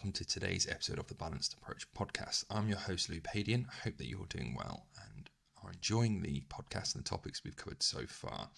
welcome to today's episode of the Balanced Approach podcast. I'm your host, Louis Padian. I hope that you're doing well and are enjoying the podcast and the topics we've covered so far.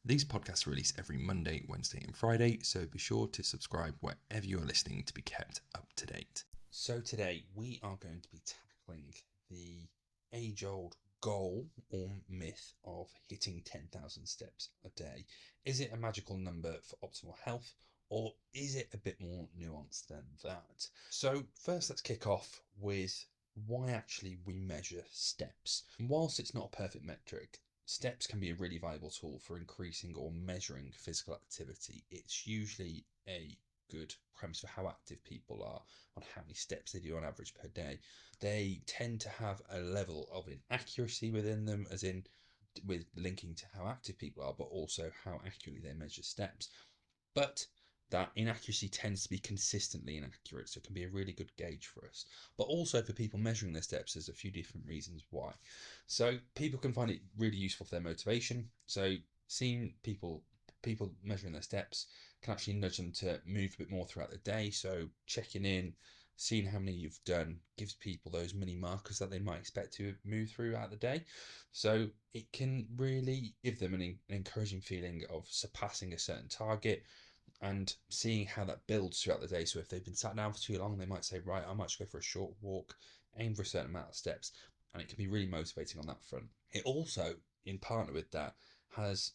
These podcasts are released every Monday, Wednesday and Friday, so be sure to subscribe wherever you are listening to be kept up to date. So today we are going to be tackling the age-old goal or myth of hitting 10,000 steps a day. Is it a magical number for optimal health? Or is it a bit more nuanced than that? So first, let's kick off with why actually we measure steps. And whilst it's not a perfect metric, steps can be a really valuable tool for increasing or measuring physical activity. It's usually a good premise for how active people are on how many steps they do on average per day. They tend to have a level of inaccuracy within them, as in with linking to how active people are, but also how accurately they measure steps. But that inaccuracy tends to be consistently inaccurate, so it can be a really good gauge for us. But also for people measuring their steps, there's a few different reasons why. So people can find it really useful for their motivation. So seeing people measuring their steps can actually nudge them to move a bit more throughout the day. So checking in, seeing how many you've done gives people those mini markers that they might expect to move throughout the day. So it can really give them an encouraging feeling of surpassing a certain target and seeing how that builds throughout the day. So if they've been sat down for too long, they might say, right, I might just go for a short walk, aim for a certain amount of steps, and it can be really motivating on that front. It also, in partner with that, has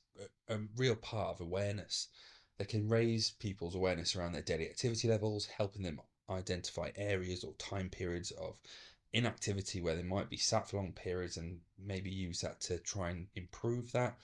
a real part of awareness. They can raise people's awareness around their daily activity levels, helping them identify areas or time periods of inactivity where they might be sat for long periods and maybe use that to try and improve that.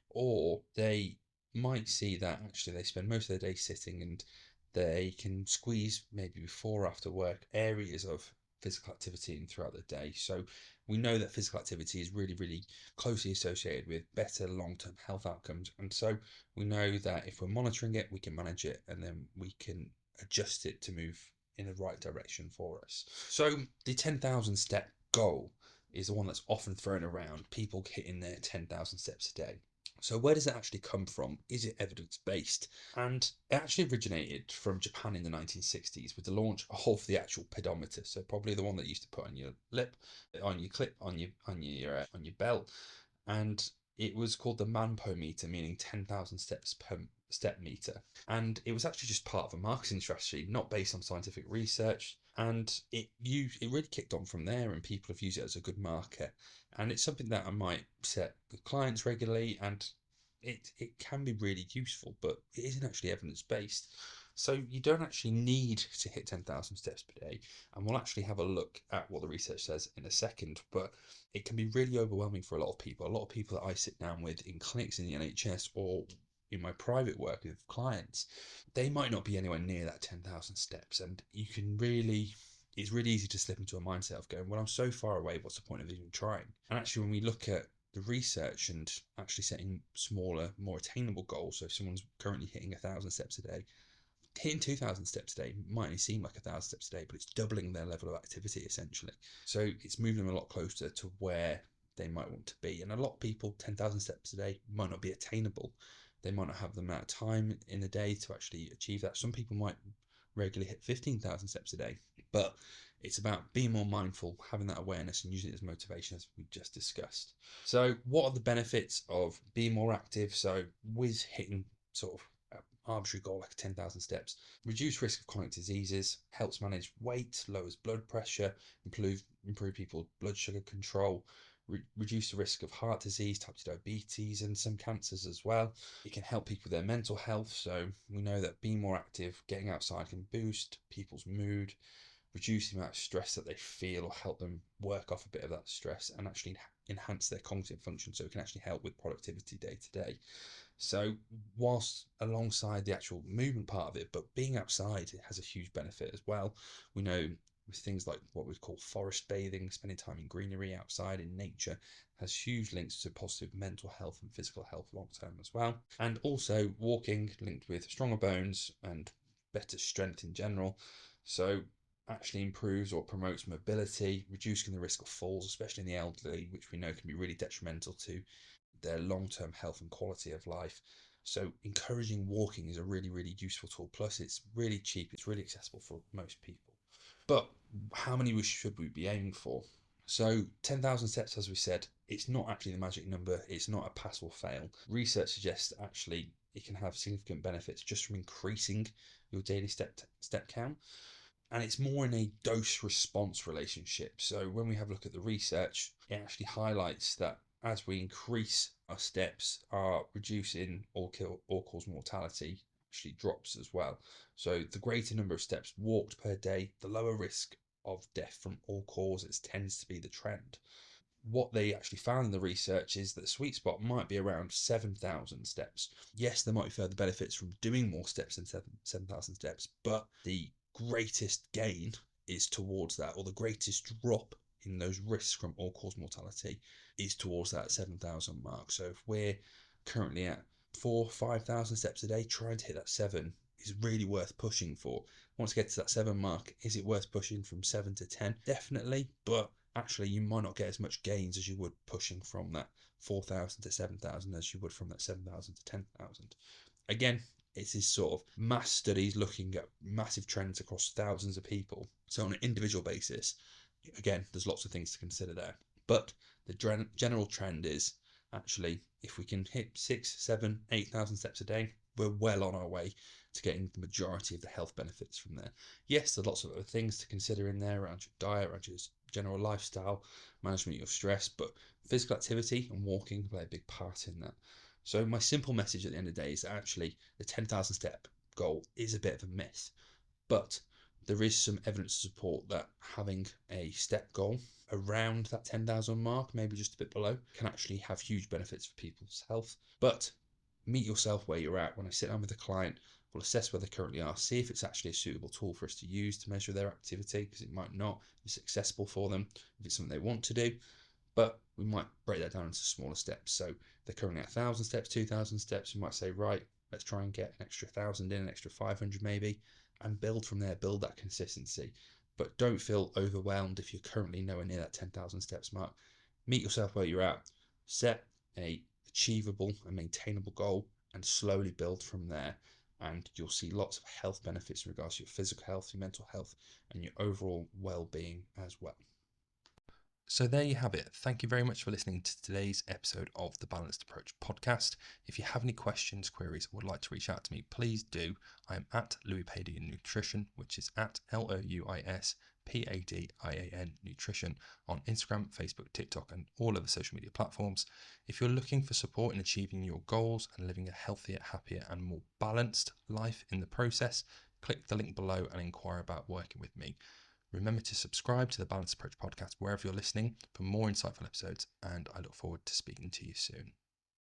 Or they might see that actually they spend most of their day sitting and they can squeeze maybe before or after work areas of physical activity in throughout the day. So we know that physical activity is really, really closely associated with better long-term health outcomes. And so we know that if we're monitoring it, we can manage it and then we can adjust it to move in the right direction for us. So the 10,000 step goal is the one that's often thrown around, people hitting their 10,000 steps a day. So where does it actually come from? Is it evidence-based? And it actually originated from Japan in the 1960s with the launch of the actual pedometer. So probably the one that you used to put on your lip, on your clip, on your belt. And it was called the Manpo meter, meaning 10,000 steps per step meter. And it was actually just part of a marketing strategy, not based on scientific research. And it really kicked on from there, and people have used it as a good marker. And it's something that I might set with clients regularly, and it can be really useful, but it isn't actually evidence-based. So you don't actually need to hit 10,000 steps per day, and we'll actually have a look at what the research says in a second, but it can be really overwhelming for a lot of people. A lot of people that I sit down with in clinics in the NHS or in my private work with clients, they might not be anywhere near that 10,000 steps, and it's really easy to slip into a mindset of going, well, I'm so far away, what's the point of even trying? And actually, when we look at the research and actually setting smaller, more attainable goals, so if someone's currently hitting 1,000 steps a day, hitting 2,000 steps a day might only seem like 1,000 steps a day, but it's doubling their level of activity essentially. So it's moving them a lot closer to where they might want to be. And a lot of people, 10,000 steps a day might not be attainable. They might not have the amount of time in the day to actually achieve that. Some people might regularly hit 15,000 steps a day, but it's about being more mindful, having that awareness and using it as motivation, as we just discussed. So what are the benefits of being more active? So with hitting sort of arbitrary goal like 10,000 steps, reduce risk of chronic diseases, helps manage weight, lowers blood pressure, improve people's blood sugar control, reduce the risk of heart disease, type 2 diabetes, and some cancers as well. It can help people with their mental health. So we know that being more active, getting outside can boost people's mood, reduce the amount of stress that they feel, or help them work off a bit of that stress and actually enhance their cognitive function, so it can actually help with productivity day to day. So whilst alongside the actual movement part of it, but being outside, it has a huge benefit as well. We know with things like what we call forest bathing, spending time in greenery outside in nature, has huge links to positive mental health and physical health long term as well. And also walking linked with stronger bones and better strength in general. So actually improves or promotes mobility, reducing the risk of falls, especially in the elderly, which we know can be really detrimental to their long-term health and quality of life. So encouraging walking is a really, really useful tool. Plus, it's really cheap. It's really accessible for most people. But how many should we be aiming for? So 10,000 steps, as we said, it's not actually the magic number. It's not a pass or fail. Research suggests that actually it can have significant benefits just from increasing your daily step count. And it's more in a dose response relationship. So when we have a look at the research, it actually highlights that as we increase our steps, our reducing all cause mortality actually drops as well. So the greater number of steps walked per day, the lower risk of death from all causes tends to be the trend. What they actually found in the research is that the sweet spot might be around 7,000 steps. Yes, there might be further benefits from doing more steps than 7,000 steps, but the greatest gain is towards that, or the greatest drop in those risks from all cause mortality is towards that 7,000 mark. So if we're currently at 5,000 steps a day, trying to hit that 7 is really worth pushing for. Once you get to that 7 mark, is it worth pushing from 7 to 10? Definitely, but actually you might not get as much gains as you would pushing from that 4,000 to 7,000 as you would from that 7,000 to 10,000. Again, it's this sort of mass studies looking at massive trends across thousands of people. So on an individual basis, again, there's lots of things to consider there. But the general trend is actually if we can hit 6, 7, 8,000 steps a day, we're well on our way to getting the majority of the health benefits from there. Yes, there's lots of other things to consider in there around your diet, around your general lifestyle, management of your stress, but physical activity and walking play a big part in that. So my simple message at the end of the day is that actually the 10,000 step goal is a bit of a myth, but there is some evidence to support that having a step goal around that 10,000 mark, maybe just a bit below, can actually have huge benefits for people's health. But meet yourself where you're at. When I sit down with a client, we'll assess where they currently are, see if it's actually a suitable tool for us to use to measure their activity, because it might not be accessible for them if it's something they want to do. But we might break that down into smaller steps. So they're currently at 1,000 steps, 2,000 steps. We might say, right, let's try and get an extra 1,000 in, an extra 500 maybe, and build from there, build that consistency. But don't feel overwhelmed if you're currently nowhere near that 10,000 steps mark. Meet yourself where you're at, set a achievable and maintainable goal, and slowly build from there. And you'll see lots of health benefits in regards to your physical health, your mental health, and your overall well-being as well. So there you have it. Thank you very much for listening to today's episode of the Balanced Approach podcast. If you have any questions, queries, or would like to reach out to me, please do. I am at Louis Padian Nutrition, which is at LOUISPADIAN Nutrition on Instagram, Facebook, TikTok, and all other social media platforms. If you're looking for support in achieving your goals and living a healthier, happier, and more balanced life in the process, click the link below and inquire about working with me. Remember to subscribe to the Balanced Approach podcast wherever you're listening for more insightful episodes, and I look forward to speaking to you soon.